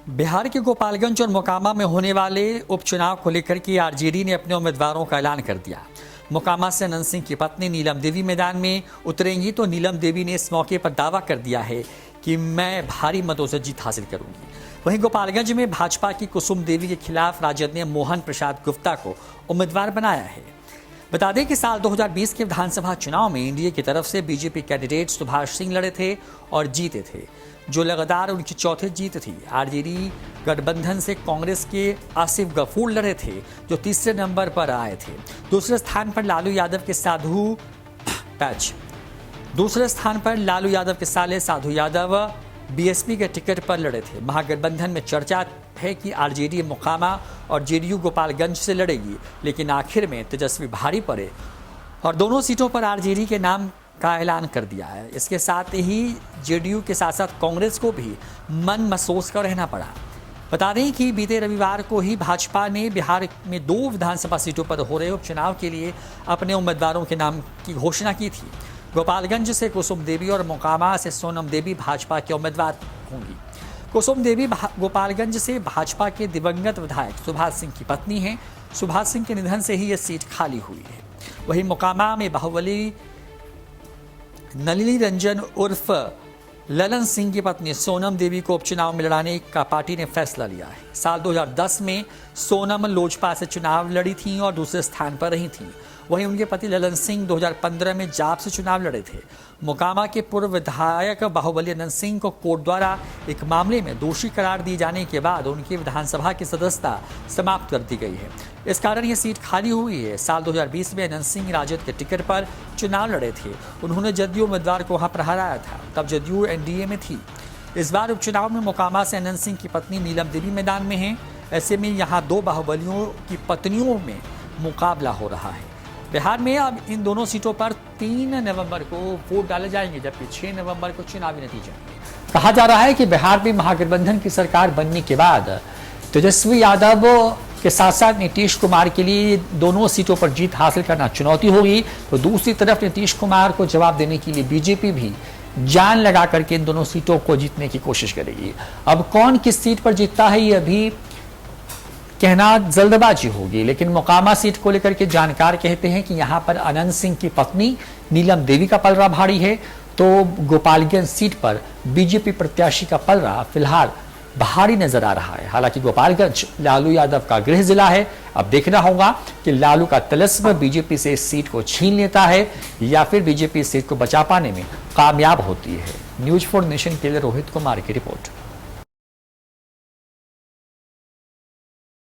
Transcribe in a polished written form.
बिहार के गोपालगंज और मोकामा में होने वाले उपचुनाव को लेकर के आरजेडी ने अपने उम्मीदवारों का ऐलान कर दिया। मोकामा से अनंत सिंह की पत्नी नीलम देवी मैदान में उतरेंगी तो नीलम देवी ने इस मौके पर दावा कर दिया है कि मैं भारी मतों से जीत हासिल करूंगी। वहीं गोपालगंज में भाजपा की कुसुम देवी के खिलाफ राजद ने मोहन प्रसाद गुप्ता को उम्मीदवार बनाया है। बता दें कि साल 2020 के विधानसभा चुनाव में एनडीए की तरफ से बीजेपी कैंडिडेट सुभाष सिंह लड़े थे और जीते थे, जो लगातार उनकी चौथी जीत थी। आरजेडी गठबंधन से कांग्रेस के आसिफ गफूर लड़े थे, जो तीसरे नंबर पर आए थे। दूसरे स्थान पर लालू यादव के साले साधु यादव बीएसपी के टिकट पर लड़े थे। महागठबंधन में चर्चा है कि आरजेडी मोकामा और जेडीयू गोपालगंज से लड़ेगी, लेकिन आखिर में तेजस्वी भारी पड़े और दोनों सीटों पर आरजेडी के नाम का ऐलान कर दिया है। इसके साथ ही जेडीयू के साथ साथ कांग्रेस को भी मन महसूस कर रहना पड़ा। बता दें कि बीते रविवार को ही भाजपा ने बिहार में 2 विधानसभा सीटों पर हो रहे उपचुनाव के लिए अपने उम्मीदवारों के नाम की घोषणा की थी। गोपालगंज से कुसुम देवी और मोकामा से सोनम देवी भाजपा के उम्मीदवार होंगी। कुसुम देवी गोपालगंज से भाजपा के दिवंगत विधायक सुभाष सिंह की पत्नी हैं। सुभाष सिंह के निधन से ही यह सीट खाली हुई है। वहीं मोकामा में बाहुबली नलिनी रंजन उर्फ ललन सिंह की पत्नी सोनम देवी को उपचुनाव में लड़ाने का पार्टी ने फैसला लिया है। साल 2010 में सोनम लोजपा से चुनाव लड़ी थीं और दूसरे स्थान पर रही थीं। वहीं उनके पति ललन सिंह 2015 में जाप से चुनाव लड़े थे। मोकामा के पूर्व विधायक बाहुबली अनंत सिंह को कोर्ट द्वारा एक मामले में दोषी करार दिए जाने के बाद उनकी विधानसभा की सदस्यता समाप्त कर दी गई है। इस कारण यह सीट खाली हुई है। साल 2020 में अनंत सिंह राजद के टिकट पर चुनाव लड़े थे। उन्होंने जदयू उम्मीदवार को वहां पर हराया था, तब जदयू एनडीए में थी। इस बार उपचुनाव में मोकामा से अनंत सिंह की पत्नी नीलम देवी मैदान में हैं। ऐसे में यहाँ 2 बाहुबलियों की पत्नियों में मुकाबला हो रहा है। बिहार में अब इन दोनों सीटों पर 3 नवंबर को वोट डाले जाएंगे, जबकि 6 नवंबर को चुनावी नतीजे। कहा जा रहा है कि बिहार में महागठबंधन की सरकार बनने के बाद तेजस्वी यादव के साथ साथ नीतीश कुमार के लिए दोनों सीटों पर जीत हासिल करना चुनौती होगी, तो दूसरी तरफ नीतीश कुमार को जवाब देने के लिए बीजेपी भी जान लगा करके इन दोनों सीटों को जीतने की कोशिश करेगी। अब कौन किस सीट पर जीतता है ये अभी कहना जल्दबाजी होगी, लेकिन मोकामा सीट को लेकर के जानकार कहते हैं कि यहां पर अनंत सिंह की पत्नी नीलम देवी का पलड़ा भारी है, तो गोपालगंज सीट पर बीजेपी प्रत्याशी का पलड़ा फिलहाल भारी नजर आ रहा है। हालांकि गोपालगंज लालू यादव का गृह जिला है। अब देखना होगा कि लालू का तिलिस्म बीजेपी से इस सीट को छीन लेता है या फिर बीजेपी इस सीट को बचा पाने में कामयाब होती है। न्यूज 4 नेशन के लिए रोहित कुमार की रिपोर्ट।